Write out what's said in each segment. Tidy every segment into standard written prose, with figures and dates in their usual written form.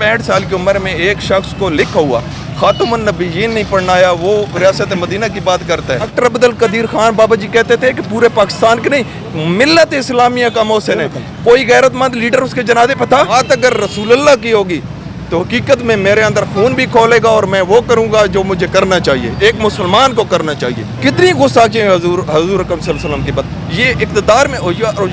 65 साल की उम्र में एक शख्स को लिखा हुआ खातमुन नबीयीन नहीं पढ़ना आया, वो रियासत मदीना की बात करता है। डॉक्टर अब्दुल कदीर खान बाबा जी कहते थे कि पूरे पाकिस्तान के नहीं, मिल्लत इस्लामिया का मोहसिन है। कोई गैरतमंद लीडर उसके जनाजे पर था। बात अगर रसूलुल्लाह की होगी तो हकीकत में मेरे अंदर खून भी खोलेगा और मैं वो करूँगा जो मुझे करना चाहिए, एक मुसलमान को करना चाहिए। कितनी गुस्ताखी है हजूर अकरम सल्लल्लाहु अलैहि वसल्लम की बात। ये इक़्तिदार में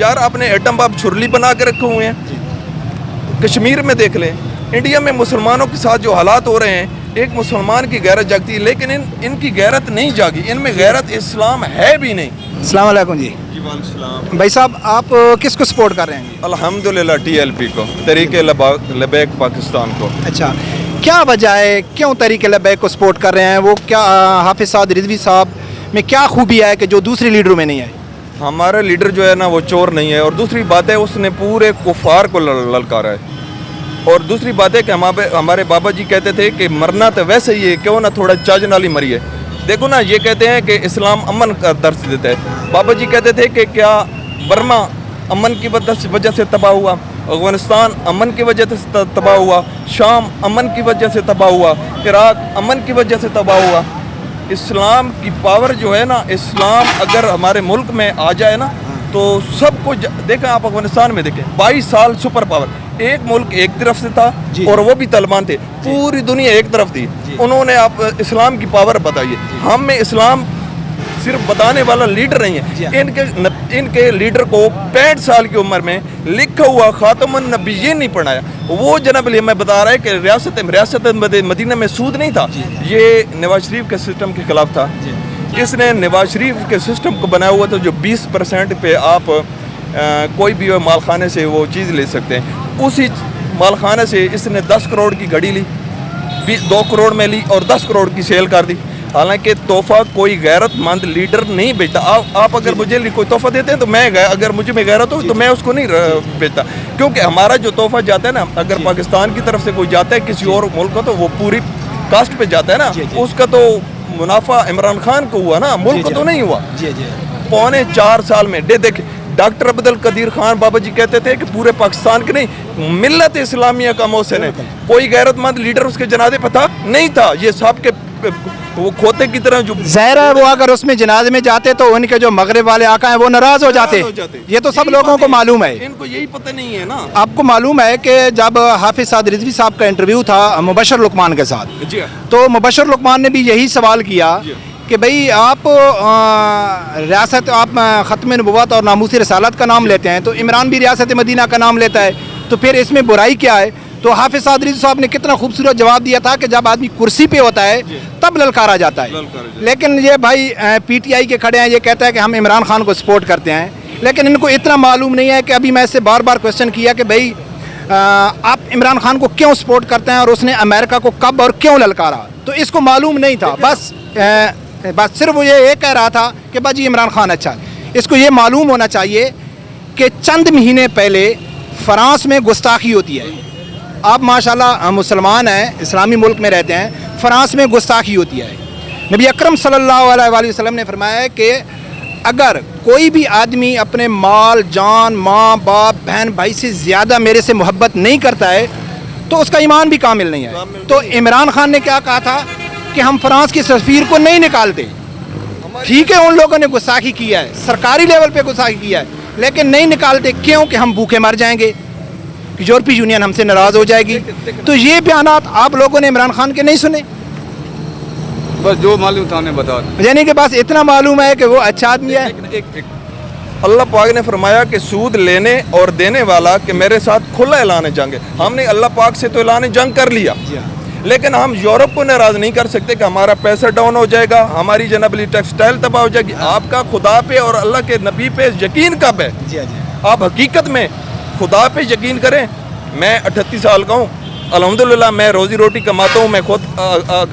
यार आपने एटम बम छुरली बना के रखे हुए हैं। कश्मीर में देख लें, इंडिया में मुसलमानों के साथ जो हालात हो रहे हैं, एक मुसलमान की गैरत जागती है, लेकिन इनकी गैरत नहीं जागी। इनमें गैरत इस्लाम है भी नहीं। अस्सलाम वालेकुम जी। भाई साहब, आप किसको सपोर्ट कर रहे हैं? अल्हम्दुलिल्लाह TLP को, तरीके लबैक पाकिस्तान को। अच्छा, क्या वजह है, क्यों तरीके लबैक को सपोर्ट कर रहे हैं? वो क्या हाफिज साद रिजवी साहब में क्या खूबी है कि जो दूसरे लीडरों में नहीं है? हमारा लीडर जो है ना वो चोर नहीं है, और दूसरी बात है उसने पूरे कुफार को ललकारा है। और दूसरी बात है कि हमारे बाबा जी कहते थे कि मरना तो वैसे ही है, क्यों ना थोड़ा चाज नाली मरिए। देखो ना, ये कहते हैं कि इस्लाम अमन का दर्ज देता है। बाबा जी कहते थे कि क्या बर्मा अमन की वजह से तबाह हुआ, अफगानिस्तान अमन की वजह से तबाह हुआ, शाम अमन की वजह से तबाह हुआ, इराक अमन की वजह से तबाह हुआ। इस्लाम की पावर जो है ना, इस्लाम अगर हमारे मुल्क में आ जाए ना तो सब कुछ। देखें आप अफगानिस्तान में देखें, 22 साल सुपर पावर, एक मुल्क एक तरफ से था और वो भी तालिबान थे, पूरी दुनिया एक तरफ थी। उन्होंने आप इस्लाम की पावर बताइए। हम में इस्लाम सिर्फ बताने वाला लीडर नहीं है। इनके लीडर को 65 साल की उम्र में लिखा हुआ खातमुन नबीयीन नहीं पढ़ाया। वो जनाब मैं बता रहा है कि रियासत मदीना में सूद नहीं था, ये नवाज शरीफ के सिस्टम के खिलाफ था। इसने नवाज शरीफ के सिस्टम को बनाया हुआ था जो 20% पे आप कोई भी मालखाने से वो चीज़ ले सकते हैं। उसी मालखाने से इसने 10 करोड़ की घड़ी ली, 2 करोड़ में ली और 10 करोड़ की सेल कर दी। हालांकि तोहफा कोई गैरतमंद लीडर नहीं बेचता। आप अगर मुझे कोई तोहफा देते हैं तो मैं अगर मुझे में गैरत हो तो मैं उसको नहीं बेचता, क्योंकि हमारा जो तोहफा जाता है ना, अगर पाकिस्तान की तरफ से कोई जाता है किसी और मुल्क को, तो वो पूरी कास्ट पे जाता है ना, उसका तो मुनाफा इमरान खान को हुआ ना, मुल्क को तो नहीं हुआ। 4.25 साल में देख, डॉक्टर अब्दुल कदीर खान बाबा जी कहते थे कि पूरे पाकिस्तान के नहीं, मिल्लत इस्लामिया का मोहसिन है। कोई गैरतमंद लीडर उसके जनाजे पर था नहीं था। ये सब के वो खोते की तरह जो ज़ाहिर है, वो अगर उसमें जनाजे में जाते तो उनके जो मगरब वाले आका हैं वो नाराज हो जाते। ये तो सब लोगों को मालूम है। इनको यही पता नहीं है ना। आपको मालूम है कि जब हाफिज साद रिजवी साहब का इंटरव्यू था मुबशर लुकमान के साथ, तो मुबशर लुकमान ने भी यही सवाल किया कि भाई आप रियासत, आप ख़त्म नबुव्वत और नामूसी रसालत का नाम लेते हैं, तो इमरान भी रियासत मदीना का नाम लेता है, तो फिर इसमें बुराई क्या है? तो हाफिज साद रिजवी साहब ने कितना खूबसूरत जवाब दिया था कि जब आदमी कुर्सी पे होता है तब ललकारा जाता है। लेकिन ये भाई PTI के खड़े हैं, ये कहता है कि हम इमरान खान को सपोर्ट करते हैं, लेकिन इनको इतना मालूम नहीं है कि अभी मैं इससे बार बार क्वेश्चन किया कि भाई आप इमरान खान को क्यों सपोर्ट करते हैं और उसने अमेरिका को कब और क्यों ललकारा, तो इसको मालूम नहीं था। बस सिर्फ वो ये कह रहा था कि बाजी इमरान खान अच्छा है। इसको ये मालूम होना चाहिए कि चंद महीने पहले फ्रांस में गुस्ताखी होती है। आप माशाल्लाह मुसलमान हैं, इस्लामी मुल्क में रहते हैं, फ्रांस में गुस्ताखी होती है। नबी अकरम सल्लल्लाहु अलैहि वसल्लम ने फरमाया है कि अगर कोई भी आदमी अपने माल, जान, माँ बाप, बहन भाई से ज़्यादा मेरे से मोहब्बत नहीं करता है तो उसका ईमान भी कामिल नहीं है। तो इमरान खान ने क्या कहा था कि हम फ्रांस के सफ़ीर को नहीं निकालते। ठीक है, उन लोगों ने गुस्ताखी किया है, सरकारी लेवल पे गुस्ताखी किया है, लेकिन नहीं निकालते क्यों? कि हम भूखे मर जाएंगे, यूरोपीय यूनियन हमसे नाराज़ हो जाएगी। तो ये बयानात आप लोगों ने इमरान खान के नहीं सुने, बस जो मालूम था उन्हें बता, यानी कि बस इतना मालूम है कि वो अच्छा आदमी है। अल्लाह पाक ने फरमाया कि सूद लेने और देने वाला कि मेरे साथ खुला ऐलान जंग है। हमने अल्लाह पाक से तो ऐलान जंग कर लिया, लेकिन हम यूरोप को नाराज़ नहीं कर सकते कि हमारा पैसा डाउन हो जाएगा, हमारी जनबली टेक्सटाइल तबाह हो जाएगी। आपका खुदा पे और अल्लाह के नबी पे यकीन कब है? आप हकीकत में खुदा पे यकीन करें। मैं 38 साल का हूँ, अल्हम्दुलिल्लाह मैं रोज़ी रोटी कमाता हूँ, मैं खुद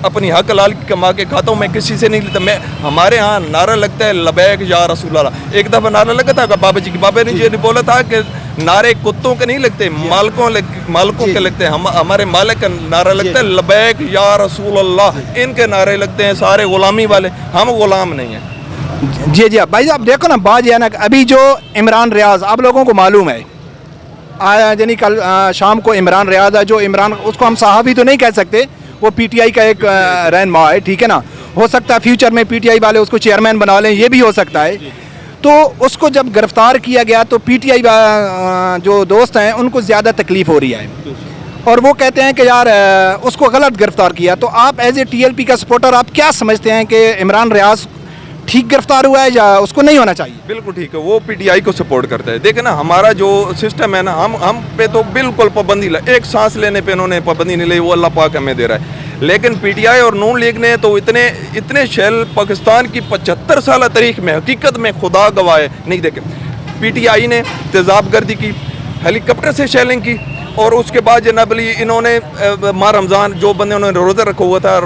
अपनी हक हलाल कमा के खाता हूँ, मैं किसी से नहीं लेता। मैं हमारे यहाँ नारा लगता है लबैक या रसूल अल्लाह। एक दफ़ा नारा लगा था बाबा जी की, बाबा ने ये बोला था कि नारे कुत्तों के नहीं लगते, मालिकों के लगते हैं। हमारे मालिक का नारा लगता है लबैक या रसूल अल्लाह। इनके नारे लगते हैं सारे गुलामी वाले, हम गुलाम नहीं हैं। जी भाई साहब देखो ना, बात यह ना अभी जो इमरान रियाज आप लोगों को मालूम है यानी कल शाम को इमरान रियाज है, जो इमरान, उसको हम सहाफ़ी तो नहीं कह सकते, वो पीटीआई का एक रहनुमा है, ठीक है ना। हो सकता है फ्यूचर में पीटीआई वाले उसको चेयरमैन बना लें, ये भी हो सकता है। तो उसको जब गिरफ़्तार किया गया तो पीटीआई जो दोस्त हैं उनको ज़्यादा तकलीफ़ हो रही है, और वो कहते हैं कि यार उसको गलत गिरफ़्तार किया। तो आप एज ए टीएलपी का सपोर्टर आप क्या समझते हैं कि इमरान रियाज ठीक गिरफ्तार हुआ है या उसको नहीं होना चाहिए? बिल्कुल ठीक है, वो पीटीआई को सपोर्ट करता है। देखे ना, हमारा जो सिस्टम है ना, हम पे तो बिल्कुल पाबंदी, एक सांस लेने पे इन्होंने पाबंदी नहीं ली, वो अल्लाह पाक हमें दे रहा है। लेकिन पीटीआई और नून लीग ने तो इतने शैल पाकिस्तान की 75 साल तारीख में हकीकत में खुदा गवाए नहीं देखे। पीटीआई ने तेजाबगर्दी की, हेलीकॉप्टर से शेलिंग की, और उसके बाद जनाब अली इन्होंने माह रमज़ान जो बंदे उन्होंने रोज़ा रखा हुआ था,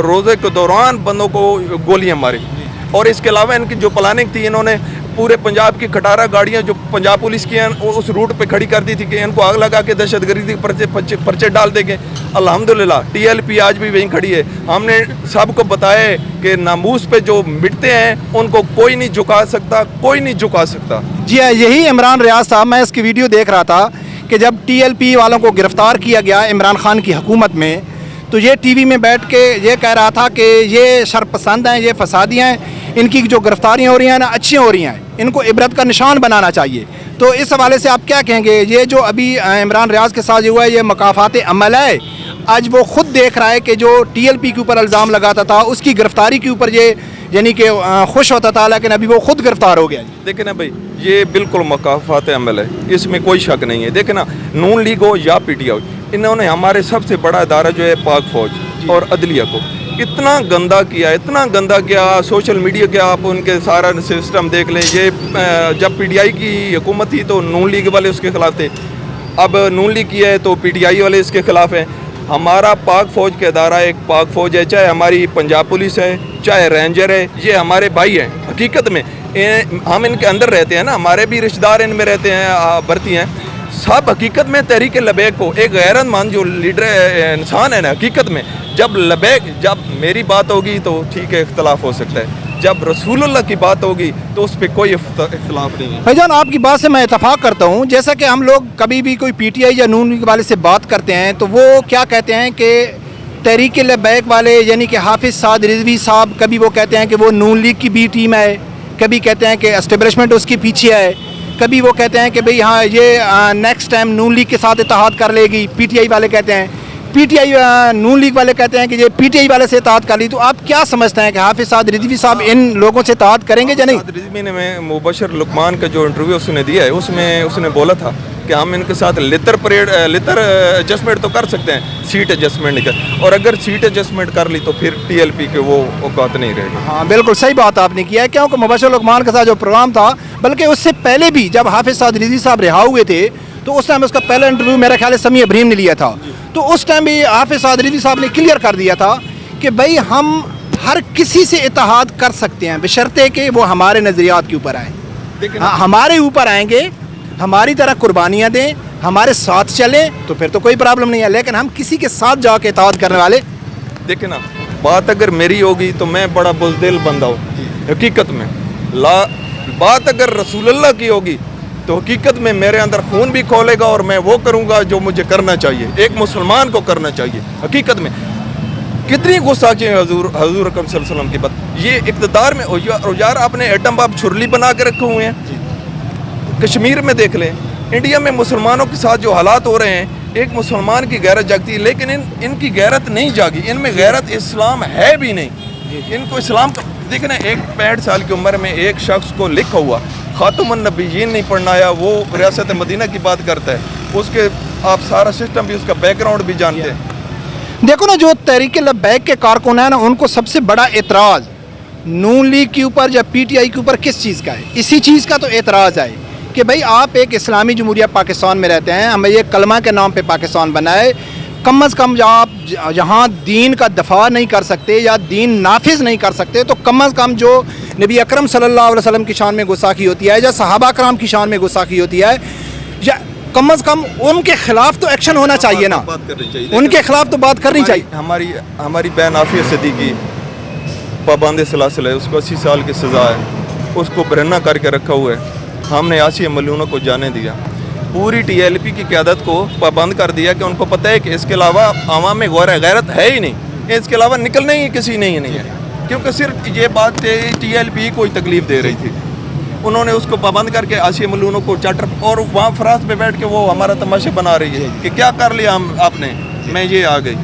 रोज़े के दौरान बंदों को गोलियां मारी। और इसके अलावा इनकी जो प्लानिंग थी, इन्होंने पूरे पंजाब की खटारा गाड़ियां जो पंजाब पुलिस की हैं उस रूट पे खड़ी कर दी थी कि इनको आग लगा के दहशतगर्दी के पर्चे डाल देंगे। अल्हम्दुलिल्लाह टीएलपी आज भी वहीं खड़ी है। हमने सबको बताया कि नामूस पे जो मिटते हैं उनको कोई नहीं झुका सकता, कोई नहीं झुका सकता। जी हाँ, यही इमरान रियाज साहब, मैं इसकी वीडियो देख रहा था कि जब टीएलपी वालों को गिरफ़्तार किया गया इमरान खान की हुकूमत में, तो ये टीवी में बैठ के ये कह रहा था कि ये शरपसंद हैं, ये फसादी हैं, इनकी जो गिरफ्तारियाँ हो रही हैं ना अच्छी हो रही हैं, इनको इबरत का निशान बनाना चाहिए। तो इस हवाले से आप क्या कहेंगे? ये जो अभी इमरान रियाज के साथ हुआ है, ये मकाफात अमल है। आज वो खुद देख रहा है कि जो टीएलपी के ऊपर इल्ज़ाम लगाता था उसकी गिरफ्तारी के ऊपर ये यानी कि खुश होता था, लेकिन अभी वो खुद गिरफ्तार हो गया। देखे ना भाई, ये बिल्कुल मकाफात अमल है, इसमें कोई शक नहीं है। देखे ना, नून लीग हो या पीटीआई, इन्होंने हमारे सबसे बड़ा इदारा जो है पाक फौज और अदलिया को इतना गंदा किया, इतना गंदा किया। सोशल मीडिया के आप उनके सारा सिस्टम देख लें। ये जब पीटीआई की हुकूमत थी तो नून लीग वाले उसके खिलाफ थे, अब नून लीग की है तो पीटीआई वाले इसके खिलाफ हैं। हमारा पाक फ़ौज का इदारा एक पाक फ़ौज है, चाहे हमारी पंजाब पुलिस है, चाहे रेंजर है, ये हमारे भाई हैं। हकीकत में हम इनके अंदर रहते हैं ना, हमारे भी रिश्तेदार इनमें रहते हैं, भर्ती हैं सब। हकीकत में तहरीक लबैक को एक गैरतमंद जो लीडर इंसान है ना, हकीकत में जब मेरी बात होगी तो ठीक है, इख्तलाफ हो सकता है, जब रसूलुल्लाह की बात होगी तो उस पर कोई इख्तलाफ नहीं है। भाईजान, आपकी बात से मैं इतफाक़ करता हूँ। जैसा कि हम लोग कभी भी कोई पीटीआई या नून लीग वाले से बात करते हैं तो वो क्या कहते हैं कि तहरीक लबैक वाले यानी कि हाफिज़ साद रिजवी साहब, कभी वो कहते हैं कि वो नून लीग की बी टीम है, कभी कहते हैं कि एस्टेब्लिशमेंट उसके पीछे है, कभी वो कहते हैं कि भाई हाँ ये नेक्स्ट टाइम नून लीग के साथ इत्तेहाद कर लेगी। पीटीआई वाले कहते हैं, पीटीआई नून लीग वाले कहते हैं कि ये पीटीआई वाले से इत्तेहाद कर ली। तो आप क्या समझते हैं कि हाफिज़ साद रिजवी साहब इन लोगों से इत्तेहाद करेंगे या नहीं? रिजवी ने मुबशर लुकमान का जो इंटरव्यू उसने दिया है उसमें उसने बोला था कि हम इनके साथ लितर एडजस्टमेंट तो कर सकते हैं, सीट एडजस्टमेंट नहीं कर, और अगर सीट एडजस्टमेंट कर ली तो फिर टीएलपी के वो औकात नहीं रहेगी। हाँ बिल्कुल सही बात आपने किया है, क्योंकि मुबशर लुकमान के साथ जो प्रोग्राम था, बल्कि उससे पहले भी जब हाफिज़ साद रिजवी साहब रिहा हुए थे तो उस टाइम उसका पहला इंटरव्यू मेरा ख्याल है समी अब्राहीम ने लिया था। तो उस टाइम भी हाफिज़ साद रिजवी साहब ने क्लियर कर दिया था कि भाई हम हर किसी से इत्तेहाद कर सकते हैं बशर्ते कि वो हमारे नज़रियात के ऊपर आए, हमारे ऊपर आएंगे, हमारी तरह कुर्बानियाँ दें, हमारे साथ चलें तो फिर तो कोई प्रॉब्लम नहीं है। लेकिन हम किसी के साथ जाके इत्तेहाद करने वाले, देखे ना, बात अगर मेरी होगी तो मैं बड़ा बुज़दिल बंदा हूँ हकीकत में, बात अगर रसूलुल्लाह की होगी तो हकीकत में मेरे अंदर खून भी खोलेगा और मैं वो करूँगा जो मुझे करना चाहिए, एक मुसलमान को करना चाहिए। हकीकत में कितनी गुस्ताखी है हजूर अकरम सल्लल्लाहु अलैहि वसल्लम की बात। ये इक़्तिदार में यार आपने एटम बम छुरली बना के रखे हुए हैं। कश्मीर में देख लें, इंडिया में मुसलमानों के साथ जो हालात हो रहे हैं, एक मुसलमान की गैरत जागती है, लेकिन इनकी गैरत नहीं जागी, इनमें गैरत इस्लाम है भी नहीं। इनको इस्लाम का देखना, एक 65 साल की उम्र में एक शख्स को लिखा हुआ खातमुन नबीयीन नहीं पढ़ना आया, वो रियासत मदीना की बात करता है, उसके आप सारा सिस्टम भी, उसका बैकग्राउंड भी जानते हैं। देखो ना, जो तहरीक लबैक के कारकुन हैं ना, उनको सबसे बड़ा एतराज़ नून लीग के ऊपर या पीटीआई के ऊपर किस चीज़ का है? इसी चीज़ का तो एतराज़ है कि भाई आप एक इस्लामी जमहूरिया पाकिस्तान में रहते हैं, हमें ये कलमा के नाम पे पाकिस्तान बनाए, कम अज़ कम आप जहाँ दीन का दफा नहीं कर सकते या दीन नाफिज नहीं कर सकते, तो कम अज़ कम जो नबी अकरम सल्लल्लाहु अलैहि वसल्लम की शान में गुस्ताखी होती है या सहाबा कराम की शान में गुस्ताखी होती है, या कम अज़ कम उनके खिलाफ तो एक्शन होना चाहिए ना, उनके खिलाफ तो बात करनी चाहिए। हमारी बहन आफिया सिद्दीकी पाबंद सलासिल है, उसको 80 साल की सज़ा है, उसको बरहना करके रखा हुआ है, हमने आसिया मलूना को जाने दिया। पूरी टीएलपी की क़यादत को पाबंद कर दिया कि उनको पता है कि इसके अलावा आवाम में गैरत है ही नहीं, इसके अलावा निकलना ही किसी नहीं है, क्योंकि सिर्फ ये बात टीएलपी कोई तकलीफ दे रही थी। उन्होंने उसको पाबंद करके आसिया मलूनों को चार्टर, और वहाँ फराज पे बैठ के वो हमारा तमाशा बना रही है कि क्या कर लिया हम आपने, मैं ये आ गई।